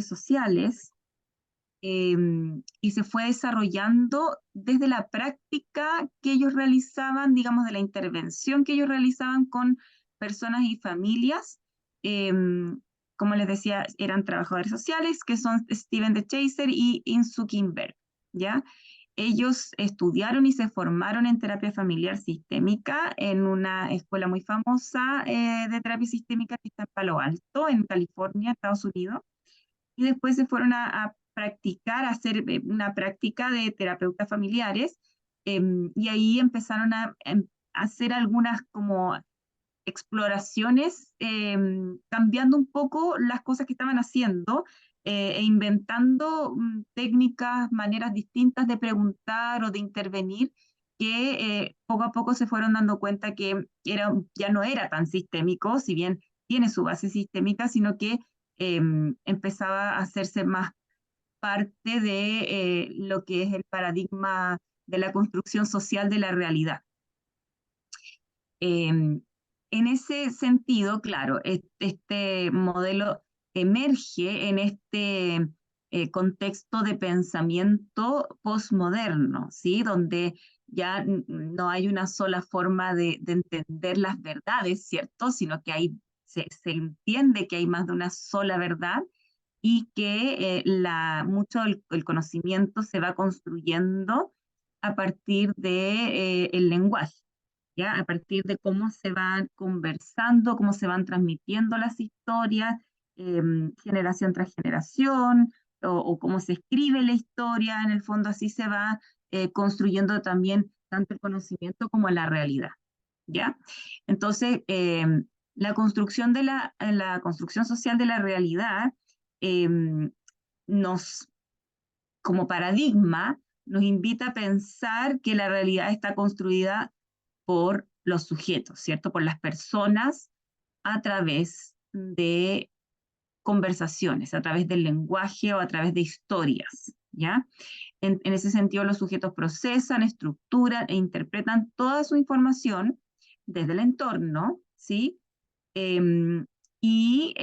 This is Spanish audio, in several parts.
sociales, y se fue desarrollando desde la práctica que ellos realizaban, digamos, de la intervención que ellos realizaban con personas y familias. Como les decía, eran trabajadores sociales, que son Steven de Chaser y Insu Kim Berg, ¿ya? Ellos estudiaron y se formaron en terapia familiar sistémica en una escuela muy famosa de terapia sistémica que está en Palo Alto, en California, Estados Unidos, y después se fueron a practicar, a hacer una práctica de terapeutas familiares, y ahí empezaron a hacer algunas como exploraciones, cambiando un poco las cosas que estaban haciendo, e inventando técnicas, maneras distintas de preguntar o de intervenir, que poco a poco se fueron dando cuenta que ya no era tan sistémico, si bien tiene su base sistémica, sino que empezaba a hacerse más parte de lo que es el paradigma de la construcción social de la realidad. En ese sentido, claro, este modelo emerge en este contexto de pensamiento postmoderno, ¿sí? Donde ya no hay una sola forma de entender las verdades, ¿cierto? Sino que se entiende que hay más de una sola verdad y que mucho el conocimiento se va construyendo a partir de, el lenguaje. ¿Ya? A partir de cómo se van conversando, cómo se van transmitiendo las historias, generación tras generación, o cómo se escribe la historia, en el fondo así se va construyendo también tanto el conocimiento como la realidad, ¿ya? Entonces, la construcción social de la realidad eh, nos, como paradigma, nos invita a pensar que la realidad está construida por los sujetos, ¿cierto? Por las personas a través de conversaciones, a través del lenguaje o a través de historias, ¿ya? En ese sentido, los sujetos procesan, estructuran e interpretan toda su información desde el entorno, ¿sí? Em, y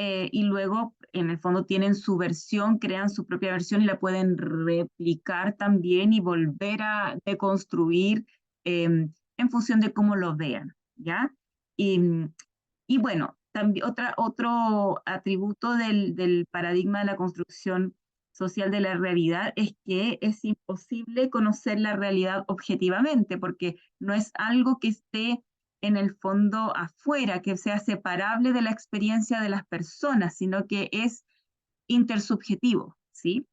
luego, en el fondo, tienen su versión, crean su propia versión y la pueden replicar también y volver a deconstruir en función de cómo lo vean, ¿ya? Y, y bueno, también otro atributo del paradigma de la construcción social de la realidad es que es imposible conocer la realidad objetivamente, porque no es algo que esté en el fondo afuera, que sea separable de la experiencia de las personas, sino que es intersubjetivo, ¿sí?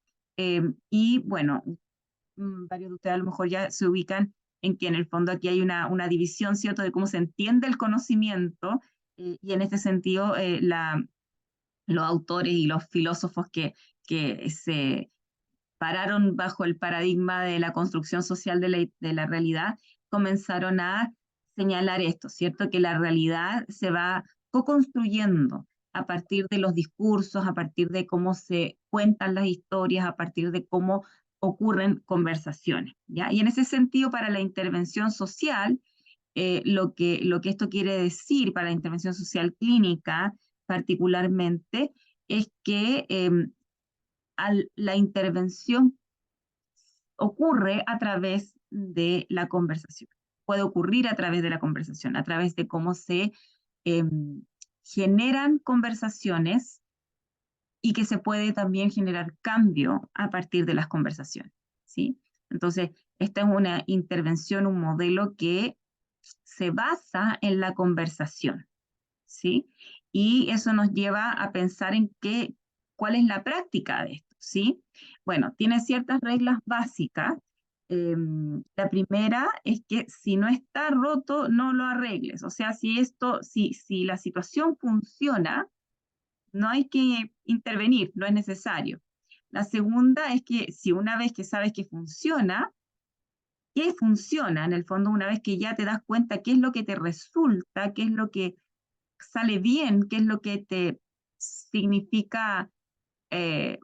Y bueno, varios de ustedes a lo mejor ya se ubican en que en el fondo aquí hay una división, ¿cierto?, de cómo se entiende el conocimiento, y en este sentido los autores y los filósofos que se pararon bajo el paradigma de la construcción social de la realidad, comenzaron a señalar esto, ¿cierto? Que la realidad se va co-construyendo a partir de los discursos, a partir de cómo se cuentan las historias, a partir de cómo ocurren conversaciones, ¿ya? Y en ese sentido, para la intervención social, lo que esto quiere decir para la intervención social clínica particularmente, es que la intervención ocurre a través de la conversación. Puede ocurrir a través de la conversación, a través de cómo se eh, generan conversaciones, y que se puede también generar cambio a partir de las conversaciones, ¿sí? Entonces, esta es una intervención, un modelo que se basa en la conversación, ¿sí? Y eso nos lleva a pensar en cuál es la práctica de esto, ¿sí? Bueno, tiene ciertas reglas básicas. La primera es que si no está roto, no lo arregles. O sea, si la situación funciona, no hay que intervenir, no es necesario. La segunda es que si una vez que sabes que funciona, ¿qué funciona? En el fondo, una vez que ya te das cuenta qué es lo que te resulta, qué es lo que sale bien, qué es lo que te significa eh,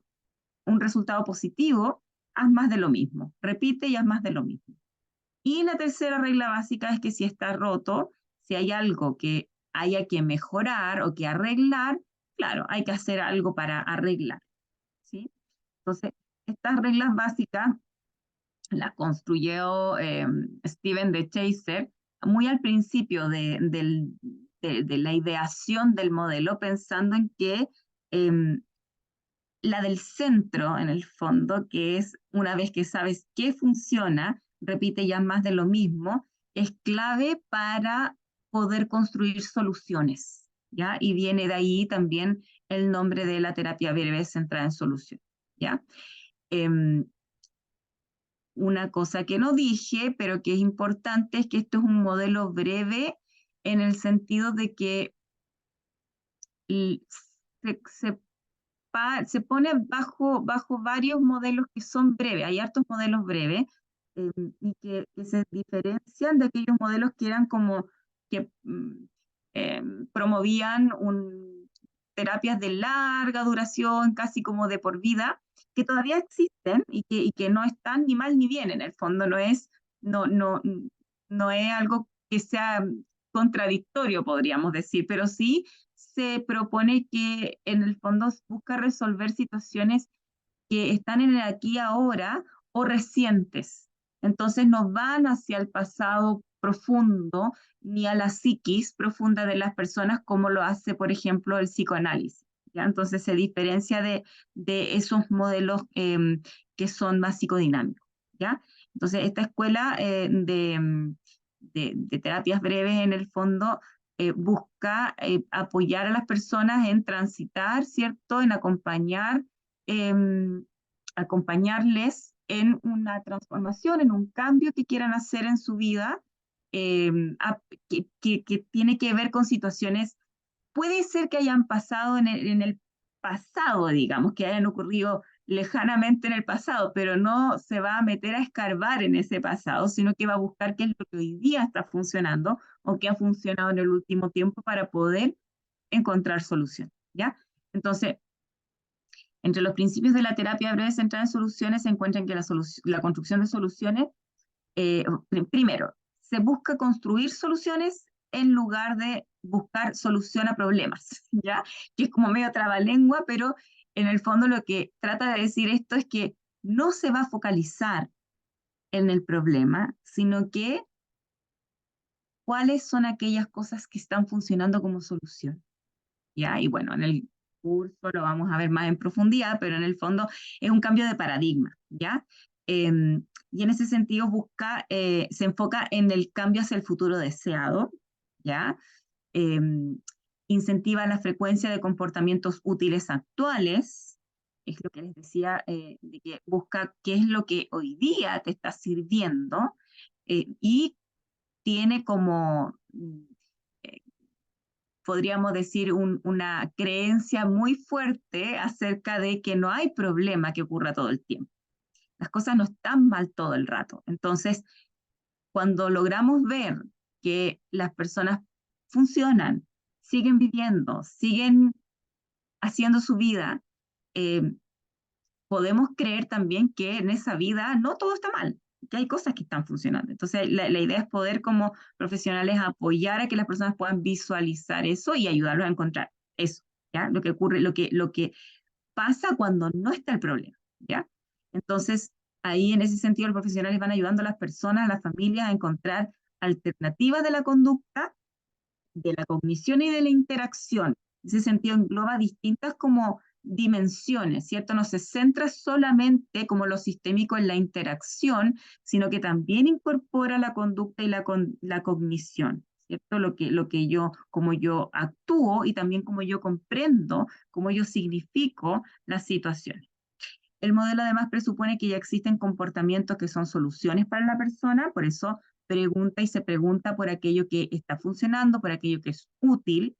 un resultado positivo, haz más de lo mismo. Repite y haz más de lo mismo. Y la tercera regla básica es que si está roto, si hay algo que haya que mejorar o que arreglar, claro, hay que hacer algo para arreglar. ¿sí? Entonces, estas reglas básicas las construyó Steven de Chaser muy al principio de la ideación del modelo, pensando en que la del centro, en el fondo, que es una vez que sabes qué funciona, repite ya más de lo mismo, es clave para poder construir soluciones, ¿ya? Y viene de ahí también el nombre de la terapia breve centrada en solución, ¿ya? Em, una cosa que no dije, pero que es importante, es que esto es un modelo breve en el sentido de que se, se se pone bajo varios modelos que son breves, hay hartos modelos breves, y que se diferencian de aquellos modelos que eran como que promovían terapias de larga duración, casi como de por vida, que todavía existen y que no están ni mal ni bien en el fondo, no, no, no es algo que sea contradictorio, podríamos decir, pero sí se propone que en el fondo busca resolver situaciones que están en el aquí y ahora o recientes. Entonces no van hacia el pasado profundo ni a la psiquis profunda de las personas como lo hace, por ejemplo, el psicoanálisis. ¿Ya? Entonces se diferencia de esos modelos que son más psicodinámicos. ¿Ya? Entonces esta escuela de terapias breves en el fondo busca apoyar a las personas en transitar, ¿cierto? En eh, acompañarles en una transformación, en un cambio que quieran hacer en su vida, eh, que tiene que ver con situaciones, puede ser que hayan pasado en el pasado, digamos, que hayan ocurrido lejanamente en el pasado, pero no se va a meter a escarbar en ese pasado, sino que va a buscar qué es lo que hoy día está funcionando o qué ha funcionado en el último tiempo para poder encontrar solución, ¿ya? Entonces, entre los principios de la terapia breve centrada en soluciones se encuentran que la construcción de soluciones, primero, se busca construir soluciones en lugar de buscar solución a problemas, ¿ya? Que es como medio trabalengua, pero en el fondo lo que trata de decir esto es que no se va a focalizar en el problema, sino que cuáles son aquellas cosas que están funcionando como solución. ¿Ya? Y bueno, en el curso lo vamos a ver más en profundidad, pero en el fondo es un cambio de paradigma, ¿ya? Y en ese sentido se enfoca en el cambio hacia el futuro deseado, ¿ya? Em, incentiva la frecuencia de comportamientos útiles actuales, es lo que les decía, de que busca qué es lo que hoy día te está sirviendo, y tiene como podríamos decir, una creencia muy fuerte acerca de que no hay problema que ocurra todo el tiempo. Las cosas no están mal todo el rato. Entonces, cuando logramos ver que las personas funcionan, siguen viviendo, siguen haciendo su vida, eh, podemos creer también que en esa vida no todo está mal, que hay cosas que están funcionando. Entonces, la idea es poder como profesionales apoyar a que las personas puedan visualizar eso y ayudarlos a encontrar eso, ¿ya? Lo que ocurre, lo que pasa cuando no está el problema, ¿ya? Entonces, ahí en ese sentido los profesionales van ayudando a las personas, a las familias a encontrar alternativas de la conducta, de la cognición y de la interacción. En ese sentido engloba distintas como dimensiones, ¿cierto? No se centra solamente como lo sistémico en la interacción, sino que también incorpora la conducta y la cognición, ¿cierto? Como yo actúo y también como yo comprendo, como yo significo las situaciones. El modelo además presupone que ya existen comportamientos que son soluciones para la persona, por eso pregunta y se pregunta por aquello que está funcionando, por aquello que es útil.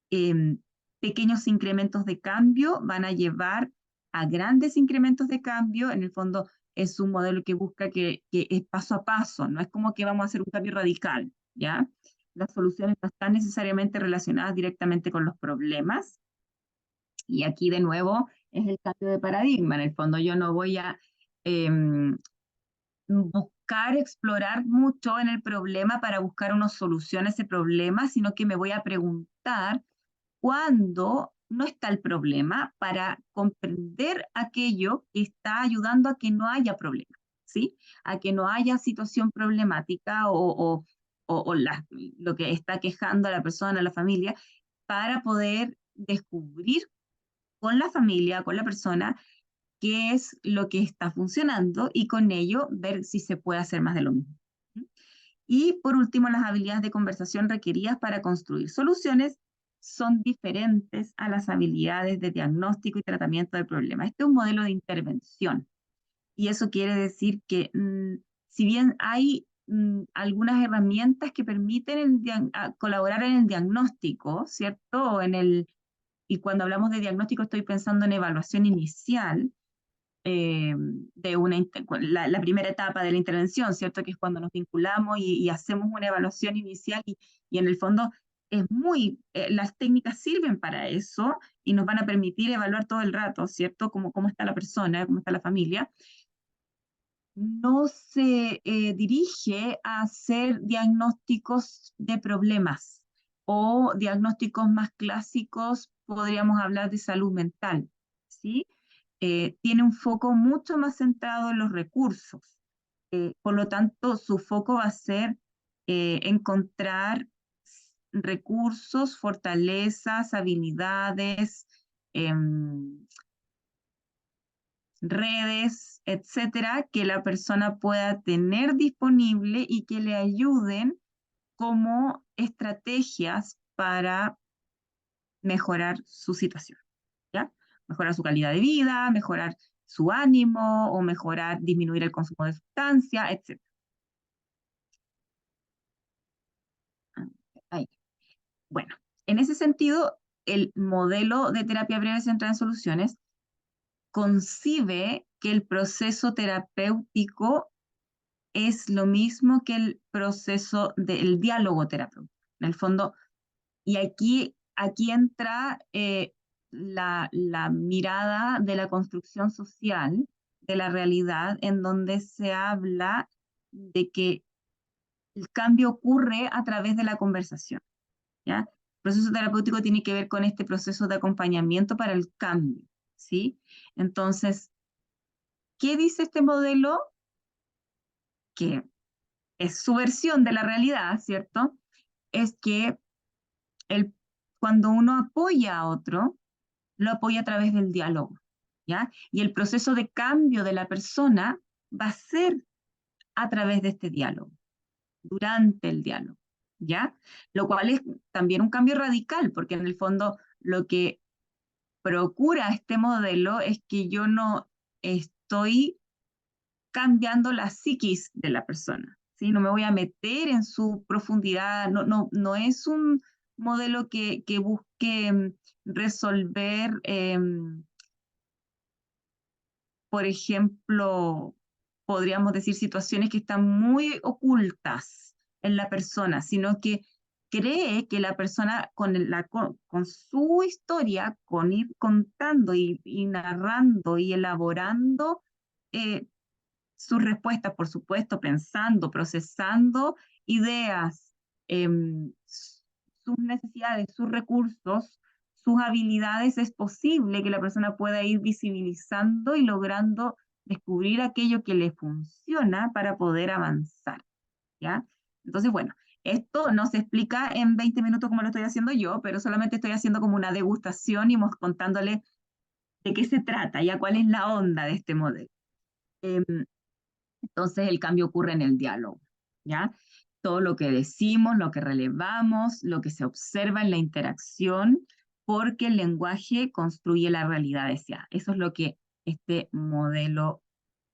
Eh, pequeños incrementos de cambio van a llevar a grandes incrementos de cambio. En el fondo es un modelo que busca que es paso a paso, no es como que vamos a hacer un cambio radical, ¿ya? Las soluciones no están necesariamente relacionadas directamente con los problemas, y aquí de nuevo es el cambio de paradigma. En el fondo yo no voy a eh, buscar explorar mucho en el problema para buscar una solución a ese problema, sino que me voy a preguntar cuándo no está el problema, para comprender aquello que está ayudando a que no haya problema, ¿sí? A que no haya situación problemática o lo que está quejando a la persona, a la familia, para poder descubrir con la familia, con la persona, qué es lo que está funcionando y con ello ver si se puede hacer más de lo mismo. Y por último, las habilidades de conversación requeridas para construir soluciones son diferentes a las habilidades de diagnóstico y tratamiento del problema. Este es un modelo de intervención y eso quiere decir que si bien hay algunas herramientas que permiten colaborar en el diagnóstico, ¿cierto? Y cuando hablamos de diagnóstico estoy pensando en evaluación inicial, eh, la primera etapa de la intervención, ¿cierto? Que es cuando nos vinculamos y hacemos una evaluación inicial y en el fondo las técnicas sirven para eso y nos van a permitir evaluar todo el rato, ¿cierto? Cómo está la persona, cómo está la familia. No se dirige a hacer diagnósticos de problemas o diagnósticos más clásicos, podríamos hablar de salud mental, ¿sí? Tiene un foco mucho más centrado en los recursos. Por lo tanto, su foco va a ser encontrar recursos, fortalezas, habilidades, em, redes, etcétera, que la persona pueda tener disponible y que le ayuden como estrategias para mejorar su situación, ¿ya? Mejorar su calidad de vida, mejorar su ánimo o mejorar, disminuir el consumo de sustancia, etcétera. Ahí. Bueno, en ese sentido, el modelo de terapia breve centrada en soluciones concibe que el proceso terapéutico es lo mismo que el proceso del diálogo terapéutico. En el fondo, y aquí entra la mirada de la construcción social de la realidad, en donde se habla de que el cambio ocurre a través de la conversación, ¿ya? El proceso terapéutico tiene que ver con este proceso de acompañamiento para el cambio, ¿sí? Entonces, ¿qué dice este modelo? Que es su versión de la realidad, ¿cierto? Es que el, cuando uno apoya a otro, lo apoya a través del diálogo, ¿ya? Y el proceso de cambio de la persona va a ser a través de este diálogo, durante el diálogo, ¿ya? Lo cual es también un cambio radical, porque en el fondo lo que procura este modelo es que yo no estoy cambiando la psiquis de la persona, ¿sí? No me voy a meter en su profundidad, no es un modelo que busque resolver, por ejemplo, podríamos decir situaciones que están muy ocultas en la persona, sino que cree que la persona con su historia, con ir contando y narrando y elaborando eh, sus respuestas, por supuesto, pensando, procesando ideas, sus necesidades, sus recursos, sus habilidades, es posible que la persona pueda ir visibilizando y logrando descubrir aquello que le funciona para poder avanzar, ¿ya? Entonces, bueno, esto no se explica en 20 minutos como lo estoy haciendo yo, pero solamente estoy haciendo como una degustación y contándole de qué se trata, ya cuál es la onda de este modelo. Em, entonces el cambio ocurre en el diálogo, ¿ya? Todo lo que decimos, lo que relevamos, lo que se observa en la interacción, porque el lenguaje construye la realidad deseada. Eso es lo que este modelo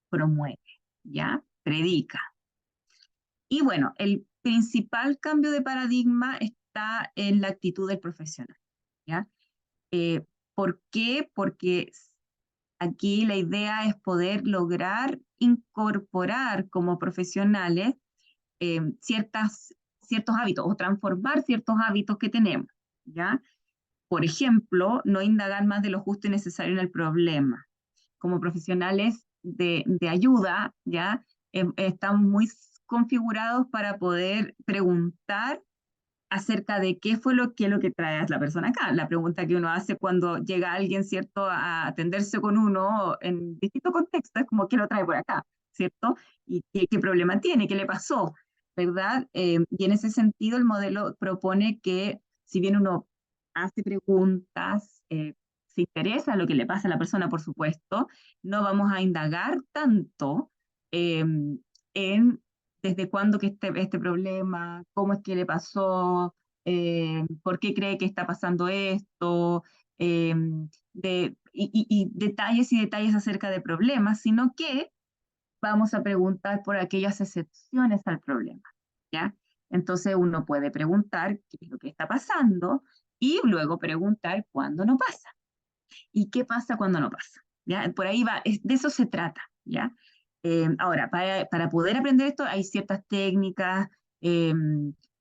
promueve, ¿ya? Predica. Y bueno, el principal cambio de paradigma está en la actitud del profesional, ¿ya? Eh, ¿Por qué? Porque aquí la idea es poder lograr incorporar como profesionales ciertos hábitos o transformar ciertos hábitos que tenemos, ¿ya? Por ejemplo, no indagar más de lo justo y necesario en el problema. Como profesionales de ayuda, ¿ya? Estamos muy configurados para poder preguntar acerca de qué fue lo que trae a la persona acá. La pregunta que uno hace cuando llega alguien, ¿cierto?, a atenderse con uno en distintos contextos, es como, ¿qué lo trae por acá? ¿Cierto? ¿Y qué problema tiene? ¿Qué le pasó? ¿Verdad? Y en ese sentido el modelo propone que si bien uno hace preguntas, se interesa en lo que le pasa a la persona, por supuesto, no vamos a indagar tanto eh, en desde cuándo que este problema, cómo es que le pasó, por qué cree que está pasando esto, eh, y detalles y detalles acerca de problemas, sino que vamos a preguntar por aquellas excepciones al problema, ¿ya? Entonces uno puede preguntar qué es lo que está pasando y luego preguntar cuándo no pasa y qué pasa cuando no pasa, ¿ya? Por ahí va, de eso se trata, ¿ya? Ahora, para poder aprender esto hay ciertas técnicas, eh,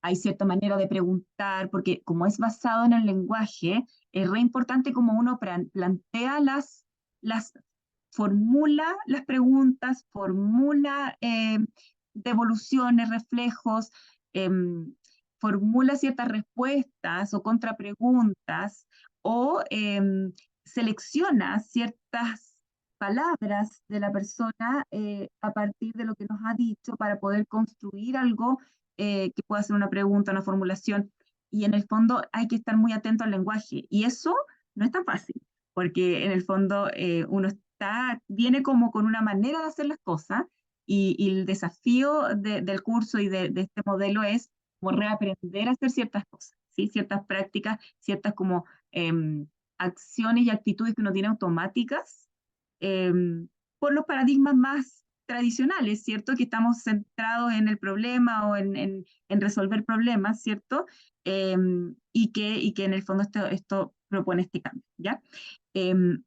hay cierta manera de preguntar, porque como es basado en el lenguaje, es re importante como uno plantea las formula las preguntas, formula devoluciones, reflejos, eh, formula ciertas respuestas o contrapreguntas o selecciona ciertas palabras de la persona a partir de lo que nos ha dicho para poder construir algo que pueda ser una pregunta, una formulación. Y en el fondo hay que estar muy atento al lenguaje. Y eso no es tan fácil, porque en el fondo uno viene como con una manera de hacer las cosas y el desafío del curso y de este modelo es como reaprender a hacer ciertas cosas, ¿sí? Ciertas prácticas, ciertas como acciones y actitudes que uno tiene automáticas por los paradigmas más tradicionales, ¿cierto? Que estamos centrados en el problema o en resolver problemas, ¿cierto? Y que en el fondo esto propone este cambio, ¿ya? Em,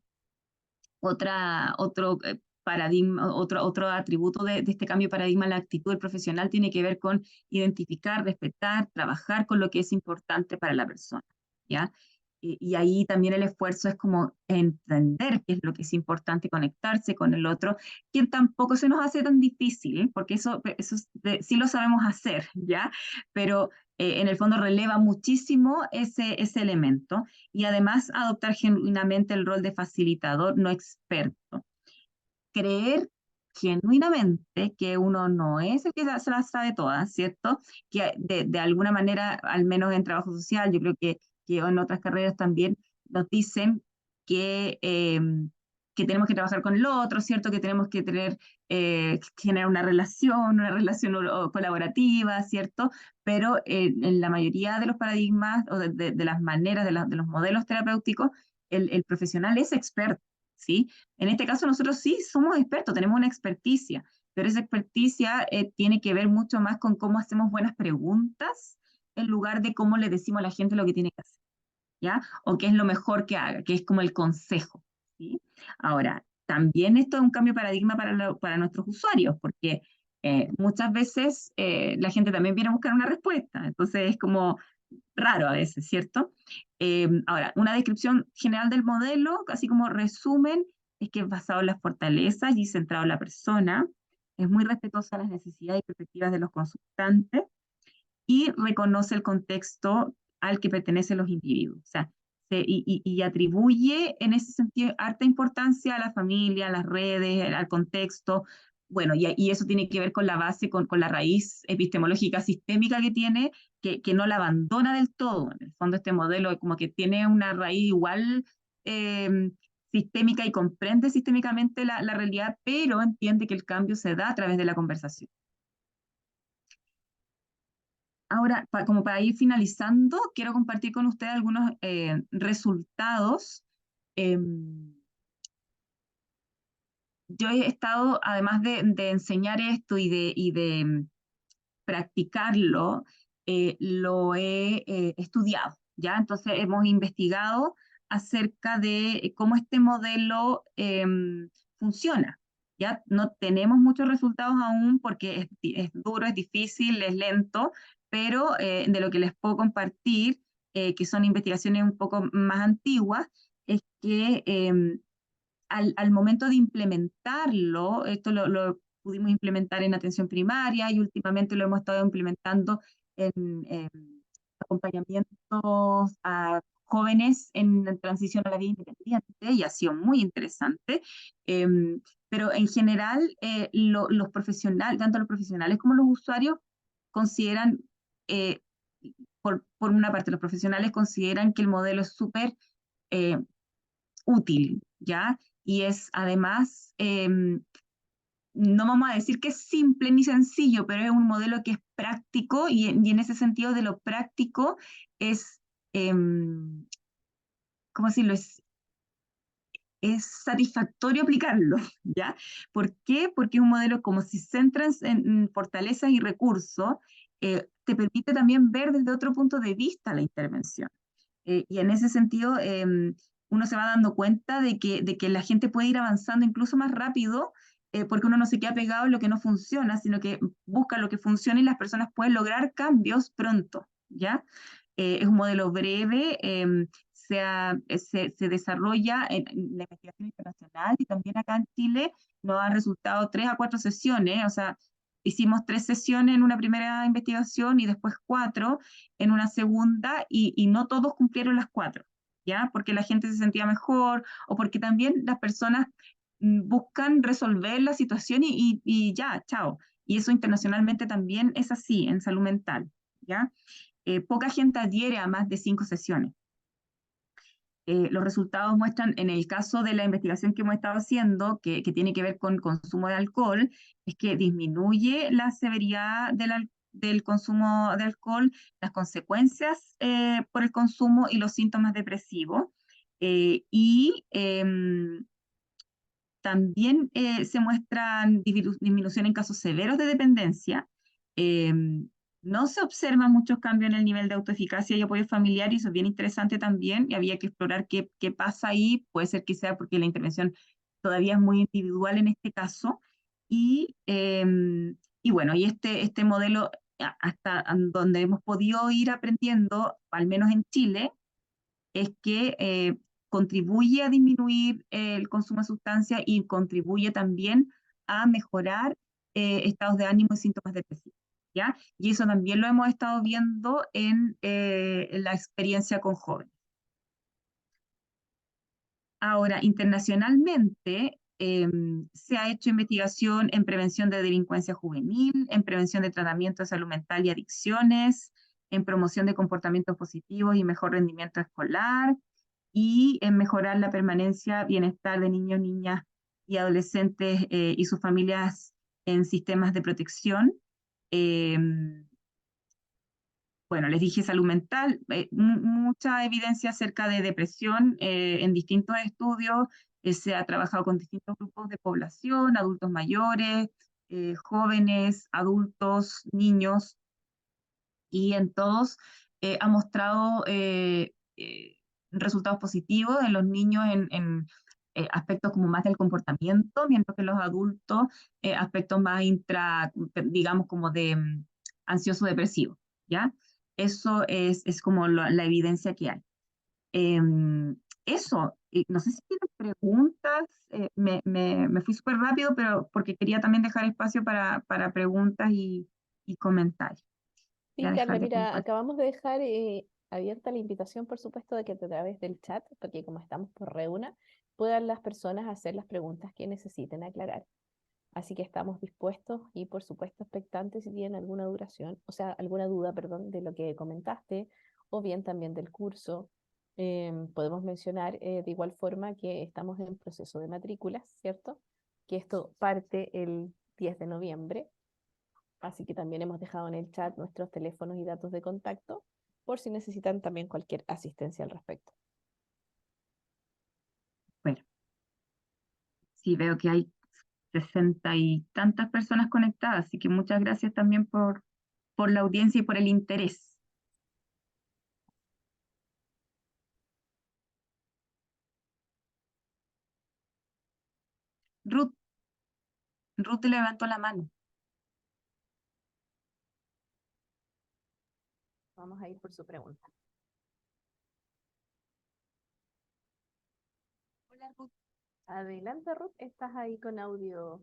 otro paradigma, otro atributo de este cambio de paradigma en la actitud del profesional tiene que ver con identificar, respetar, trabajar con lo que es importante para la persona, ¿ya? Y ahí también el esfuerzo es como entender qué es lo que es importante, conectarse con el otro, que tampoco se nos hace tan difícil, porque eso sí lo sabemos hacer, ¿ya? Pero en el fondo releva muchísimo ese elemento y además adoptar genuinamente el rol de facilitador, no experto. Creer genuinamente que uno no es el que se las sabe todas, ¿cierto? Que de alguna manera, al menos en trabajo social, yo creo que en otras carreras también nos dicen que tenemos que trabajar con el otro, ¿cierto? Que tenemos que generar una relación colaborativa, ¿cierto? Pero en la mayoría de los paradigmas o de las maneras, de los modelos terapéuticos, el profesional es experto, ¿sí? En este caso nosotros sí somos expertos, tenemos una experticia, pero esa experticia tiene que ver mucho más con cómo hacemos buenas preguntas en lugar de cómo le decimos a la gente lo que tiene que hacer, ¿ya? O qué es lo mejor que haga, que es como el consejo, ¿sí? Ahora, también esto es un cambio de paradigma para nuestros usuarios, porque muchas veces la gente también viene a buscar una respuesta, entonces es como raro a veces, ¿cierto? Ahora, una descripción general del modelo, así como resumen, es que es basado en las fortalezas y centrado en la persona, es muy respetuoso a las necesidades y perspectivas de los consultantes y reconoce el contexto al que pertenecen los individuos. O sea, y atribuye en ese sentido harta importancia a la familia, a las redes, al contexto. Bueno, y eso tiene que ver con la base, con la raíz epistemológica sistémica que tiene, que no la abandona del todo. En el fondo, este modelo como que tiene una raíz igual eh, sistémica y comprende sistémicamente la realidad, pero entiende que el cambio se da a través de la conversación. Ahora, como para ir finalizando, quiero compartir con ustedes algunos resultados. Em, yo he estado, además de enseñar esto y de practicarlo, lo he estudiado, ¿ya? Entonces hemos investigado acerca de cómo este modelo funciona, ¿ya? No tenemos muchos resultados aún porque es duro, es difícil, es lento, pero de lo que les puedo compartir, que son investigaciones un poco más antiguas, es que al momento de implementarlo, esto lo pudimos implementar en atención primaria y últimamente lo hemos estado implementando en acompañamientos a jóvenes en transición a la vida independiente y ha sido muy interesante. Pero en general, los profesionales, tanto los profesionales como los usuarios, consideran, eh, por una parte, los profesionales consideran que el modelo es súper eh, útil, ¿ya? Y es además, no vamos a decir que es simple ni sencillo, pero es un modelo que es práctico y en ese sentido de lo práctico es, ¿cómo decirlo? Es satisfactorio aplicarlo, ¿ya? ¿Por qué? Porque es un modelo como si centras en fortalezas y recursos, te permite también ver desde otro punto de vista la intervención. Y en ese sentido, uno se va dando cuenta de que la gente puede ir avanzando incluso más rápido, porque uno no se queda pegado en lo que no funciona, sino que busca lo que funciona y las personas pueden lograr cambios pronto, ¿ya? Es un modelo breve, se desarrolla en la investigación internacional y también acá en Chile nos ha resultado 3 a 4 sesiones, o sea, hicimos 3 sesiones en una primera investigación y después 4 en una segunda y no todos cumplieron las 4, ¿ya? Porque la gente se sentía mejor o porque también las personas buscan resolver la situación y ya, chao. Y eso internacionalmente también es así en salud mental, ¿ya? Poca gente adhiere a más de 5 sesiones. Los resultados muestran, en el caso de la investigación que hemos estado haciendo, que tiene que ver con consumo de alcohol, es que disminuye la severidad del consumo de alcohol, las consecuencias por el consumo y los síntomas depresivos. Y también se muestran disminución en casos severos de dependencia. Eh, no se observan muchos cambios en el nivel de autoeficacia y apoyo familiar, y eso es bien interesante también, y había que explorar qué pasa ahí. Puede ser que sea porque la intervención todavía es muy individual en este caso. Y, y bueno, y este modelo, hasta donde hemos podido ir aprendiendo, al menos en Chile, es que contribuye a disminuir el consumo de sustancias y contribuye también a mejorar estados de ánimo y síntomas depresivos, ¿ya? Y eso también lo hemos estado viendo en la experiencia con jóvenes. Ahora, internacionalmente se ha hecho investigación en prevención de delincuencia juvenil, en prevención de tratamiento de salud mental y adicciones, en promoción de comportamientos positivos y mejor rendimiento escolar, y en mejorar la permanencia, bienestar de niños, niñas y adolescentes y sus familias en sistemas de protección. Eh, bueno, les dije salud mental, mucha evidencia acerca de depresión en distintos estudios. Se ha trabajado con distintos grupos de población, adultos mayores, jóvenes, adultos, niños, y en todos ha mostrado resultados positivos en los niños en aspectos como más del comportamiento, mientras que los adultos aspectos más digamos como de ansioso-depresivo, ¿ya? Eso es como la evidencia que hay. Eso, no sé si tienes preguntas, me fui súper rápido, pero porque quería también dejar espacio para preguntas y comentarios. Voy a Sí, dejar Carla, de mira, compartir. acabamos de dejar abierta la invitación, por supuesto, de que a través del chat, porque como estamos por reúna, puedan las personas hacer las preguntas que necesiten aclarar. Así que estamos dispuestos y, por supuesto, expectantes si tienen alguna duración, o sea, alguna duda, perdón, de lo que comentaste, o bien también del curso. Podemos mencionar de igual forma que estamos en proceso de matrículas, ¿cierto? Que esto parte el 10 de noviembre. Así que también hemos dejado en el chat nuestros teléfonos y datos de contacto por si necesitan también cualquier asistencia al respecto. Bueno, sí veo que hay 60 y tantas personas conectadas, así que muchas gracias también por la audiencia y por el interés. Ruth, Ruth levantó la mano. Vamos a ir por su pregunta. Hola, Ruth. Adelante, Ruth, estás ahí con audio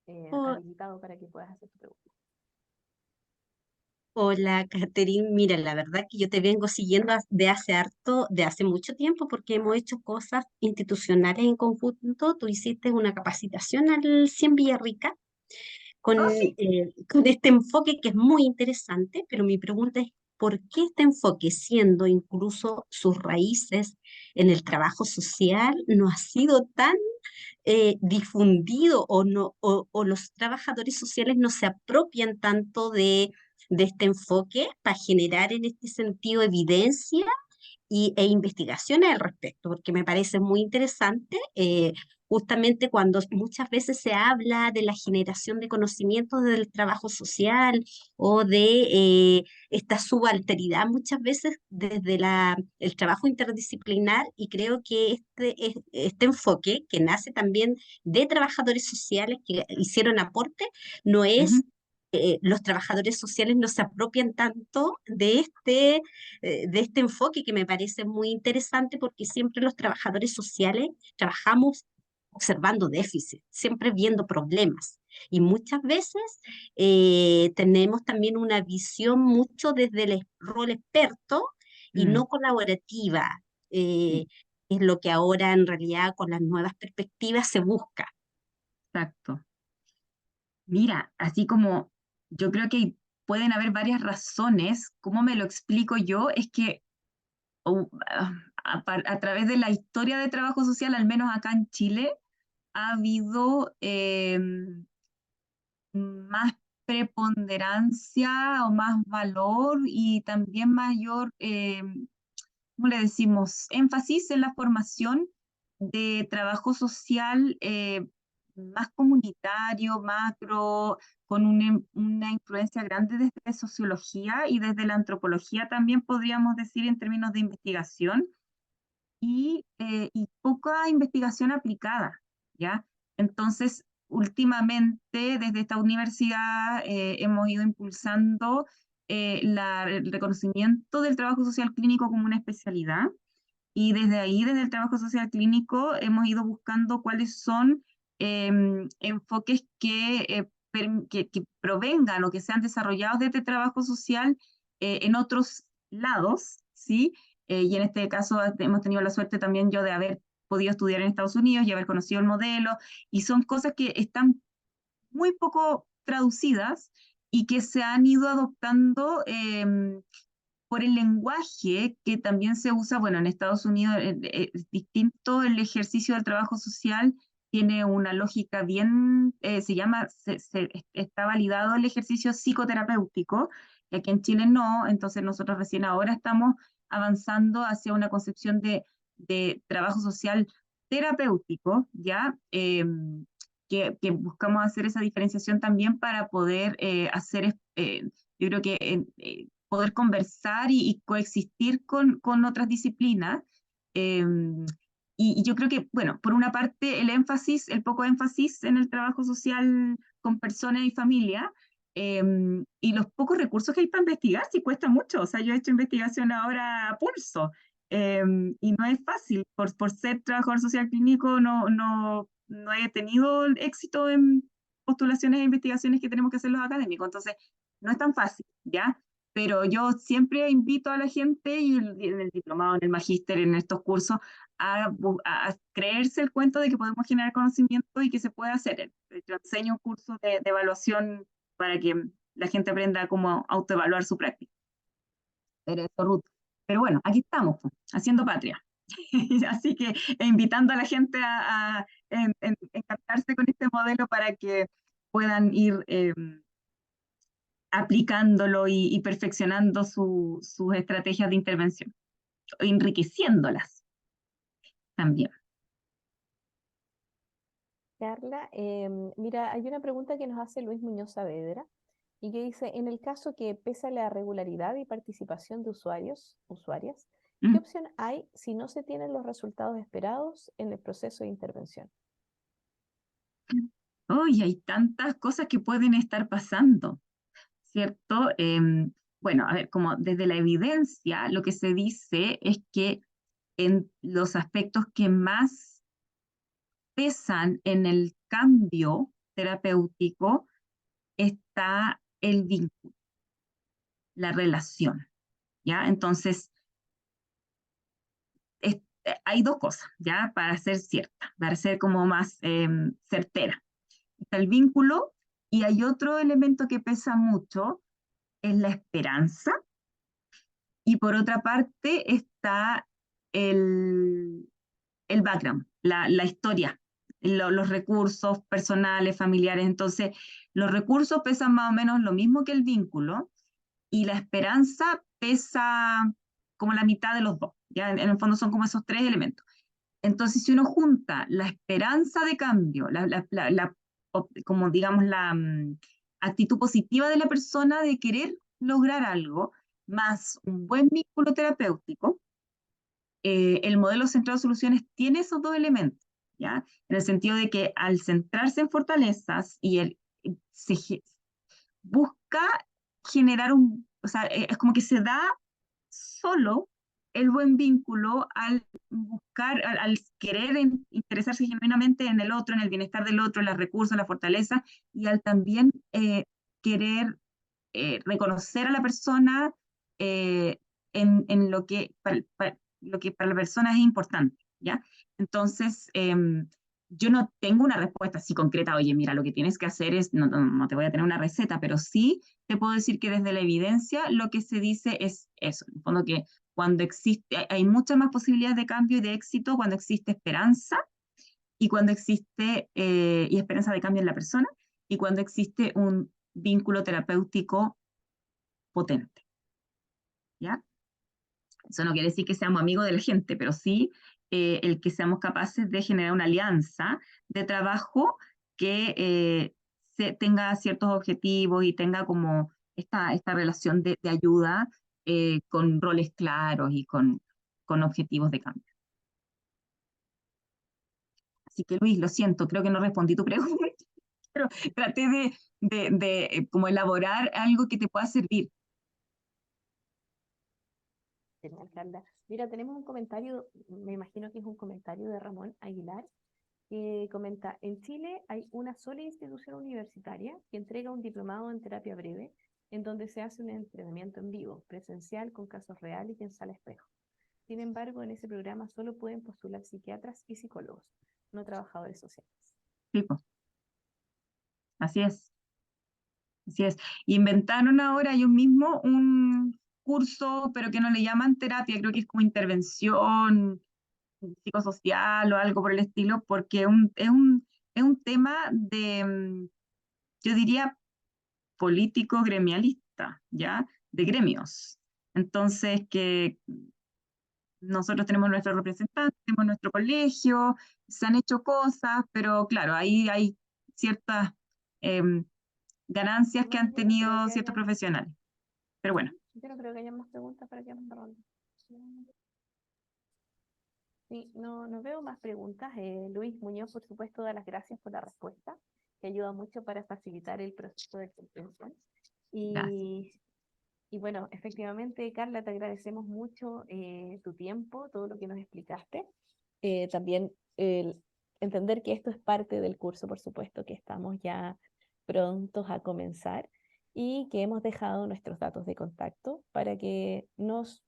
Oh, habilitado para que puedas hacer tu pregunta. Hola, Catherine. Mira, la verdad que yo te vengo siguiendo de hace harto, de hace mucho tiempo, porque hemos hecho cosas institucionales en conjunto. Tú hiciste una capacitación al CIEM Villarrica con, Ah, sí. con este enfoque que es muy interesante, pero mi pregunta es, ¿por qué este enfoque, siendo incluso sus raíces en el trabajo social, no ha sido tan difundido o, no, o los trabajadores sociales no se apropian tanto de este enfoque para generar en este sentido evidencia e investigaciones al respecto? Porque me parece muy interesante, justamente cuando muchas veces se habla de la generación de conocimientos del trabajo social o de esta subalteridad, muchas veces desde el trabajo interdisciplinar, y creo que este enfoque, que nace también de trabajadores sociales que hicieron aporte, no Ujú, es... los trabajadores sociales no se apropian tanto de este enfoque que me parece muy interesante, porque siempre los trabajadores sociales trabajamos observando déficits, siempre viendo problemas. Y muchas veces tenemos también una visión mucho desde el rol experto y mm, no colaborativa. sí, eh, es lo que ahora en realidad con las nuevas perspectivas se busca. exacto. Mira, así como yo creo que pueden haber varias razones, ¿cómo me lo explico yo? Es que a través de la historia de trabajo social, al menos acá en Chile, ha habido más preponderancia o más valor y también mayor, ¿cómo le decimos? Énfasis en la formación de trabajo social más comunitario, macro, con una influencia grande desde sociología y desde la antropología también podríamos decir en términos de investigación y poca investigación aplicada, ¿ya? Entonces, últimamente, desde esta universidad, hemos ido impulsando el reconocimiento del trabajo social clínico como una especialidad, y desde ahí, desde el trabajo social clínico, hemos ido buscando cuáles son enfoques que provengan o que sean desarrollados desde trabajo social en otros lados, ¿sí? Y en este caso hemos tenido la suerte también yo de haber podido estudiar en Estados Unidos y haber conocido el modelo, y son cosas que están muy poco traducidas y que se han ido adoptando por el lenguaje que también se usa, bueno, en Estados Unidos es distinto el ejercicio del trabajo social, tiene una lógica bien, está validado el ejercicio psicoterapéutico, y aquí en Chile no, entonces nosotros recién ahora estamos avanzando hacia una concepción de trabajo social terapéutico, ¿ya? Que buscamos hacer esa diferenciación también para poder yo creo que poder conversar y coexistir con otras disciplinas. Eh, y yo creo que, bueno, por una parte el poco énfasis en el trabajo social con personas y familia, eh, y los pocos recursos que hay para investigar, sí cuesta mucho. O sea, yo he hecho investigación ahora a pulso, eh, y no es fácil. Por ser trabajador social clínico no he tenido éxito en postulaciones e investigaciones que tenemos que hacer los académicos. Entonces, no es tan fácil, ¿ya? Pero yo siempre invito a la gente, y en el diplomado, en el magíster, en estos cursos, a creerse el cuento de que podemos generar conocimiento y que se puede hacer. Yo enseño un curso de evaluación para que la gente aprenda cómo autoevaluar su práctica. Pero eso, Ruth. Pero bueno, aquí estamos, pues, haciendo patria. Así que invitando a la gente a encantarse con este modelo para que puedan ir aplicándolo y perfeccionando sus estrategias de intervención, enriqueciéndolas también. Carla, mira, hay una pregunta que nos hace Luis Muñoz Saavedra y que dice, en el caso que pese a la regularidad y participación de usuarias, ¿qué Mm. opción hay si no se tienen los resultados esperados en el proceso de intervención? Hoy hay tantas cosas que pueden estar pasando, ¿cierto? Bueno, a ver, como desde la evidencia, lo que se dice es que en los aspectos que más pesan en el cambio terapéutico está el vínculo. la relación, ¿ya? Entonces, hay dos cosas, ¿ya? Para ser cierta, para ser como más certera. Está el vínculo y hay otro elemento que pesa mucho, es la esperanza. Y por otra parte está el, el background, la historia, los recursos personales, familiares. Entonces, los recursos pesan más o menos lo mismo que el vínculo y la esperanza pesa como la mitad de los dos. ¿Ya? En el fondo son como esos tres elementos. Entonces, si uno junta la esperanza de cambio, como digamos la actitud positiva de la persona de querer lograr algo, más un buen vínculo terapéutico, el modelo centrado de soluciones tiene esos dos elementos, ¿ya? En el sentido de que al centrarse en fortalezas y se busca generar o sea, es como que se da solo el buen vínculo al buscar, al querer interesarse genuinamente en el otro, en el bienestar del otro, en los recursos, la fortaleza, y al también querer reconocer a la persona en lo que para la persona es importante, ¿ya? Entonces, yo no tengo una respuesta así concreta, oye, mira, lo que tienes que hacer es, no te voy a tener una receta, pero sí te puedo decir que desde la evidencia lo que se dice es eso, en el fondo que cuando existe, hay muchas más posibilidades de cambio y de éxito cuando existe esperanza y cuando existe, y esperanza de cambio en la persona, y cuando existe un vínculo terapéutico potente, ¿ya? Eso no quiere decir que seamos amigos de la gente, pero sí el que seamos capaces de generar una alianza de trabajo que tenga ciertos objetivos y tenga como esta relación de ayuda con roles claros y con objetivos de cambio. Así que Luis, lo siento, creo que no respondí tu pregunta, pero traté de como elaborar algo que te pueda servir. Genial, Carla. Mira, tenemos un comentario, me imagino que es un comentario de Ramón Aguilar, que comenta, en Chile hay una sola institución universitaria que entrega un diplomado en terapia breve, en donde se hace un entrenamiento en vivo, presencial, con casos reales y en sala espejo. Sin embargo, en ese programa solo pueden postular psiquiatras y psicólogos, no trabajadores sociales. Sí, pues, así es. Así es. Inventaron ahora ellos mismos un curso, pero que no le llaman terapia, creo que es como intervención psicosocial o algo por el estilo, porque es un tema de, yo diría, político gremialista, ¿ya? De gremios. Entonces, que nosotros tenemos nuestros representantes, tenemos nuestro colegio, se han hecho cosas, pero claro, ahí hay ciertas em, ganancias que Bueno, han yo no creo tenido que ciertos haya, profesionales. Pero bueno, yo no creo que haya más preguntas para que vamos cerrando. Sí, no veo más preguntas. Luis Muñoz, por supuesto, da las gracias por la respuesta, que ayuda mucho para facilitar el proceso de comprensión. gracias. Y bueno, efectivamente, Carla, te agradecemos mucho tu tiempo, todo lo que nos explicaste. También el entender que esto es parte del curso, por supuesto, que estamos ya prontos a comenzar y que hemos dejado nuestros datos de contacto para que nos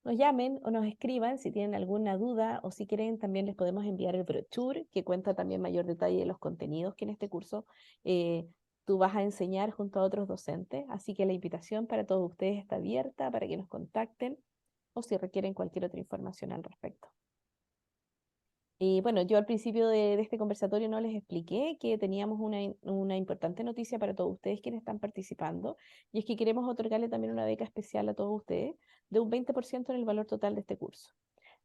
llamen o nos escriban si tienen alguna duda o si quieren también les podemos enviar el brochure que cuenta también mayor detalle de los contenidos que en este curso tú vas a enseñar junto a otros docentes. Así que la invitación para todos ustedes está abierta para que nos contacten o si requieren cualquier otra información al respecto. Y bueno, yo al principio de este conversatorio no les expliqué que teníamos una importante noticia para todos ustedes quienes están participando, y es que queremos otorgarle también una beca especial a todos ustedes de un 20% en el valor total de este curso.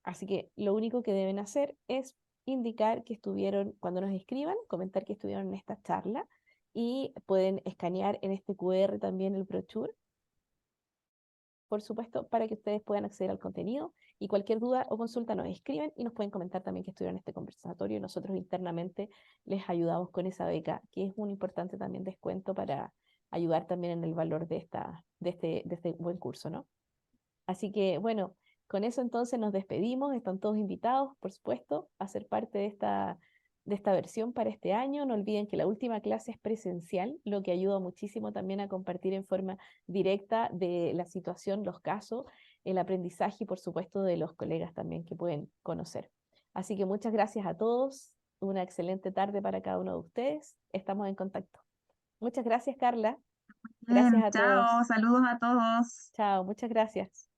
Así que lo único que deben hacer es indicar que estuvieron, cuando nos escriban, comentar que estuvieron en esta charla y pueden escanear en este QR también el brochure, por supuesto, para que ustedes puedan acceder al contenido y cualquier duda o consulta nos escriben y nos pueden comentar también que estuvieron en este conversatorio y nosotros internamente les ayudamos con esa beca, que es un importante también descuento para ayudar también en el valor de este buen curso, ¿no? Así que, bueno, con eso entonces nos despedimos, están todos invitados, por supuesto, a ser parte de esta versión para este año. No olviden que la última clase es presencial, lo que ayuda muchísimo también a compartir en forma directa de la situación, los casos, el aprendizaje y por supuesto de los colegas también que pueden conocer. Así que muchas gracias a todos, una excelente tarde para cada uno de ustedes. Estamos en contacto. Muchas gracias, Carla. Gracias Bien, a chao, todos. saludos a todos. Chao, muchas gracias.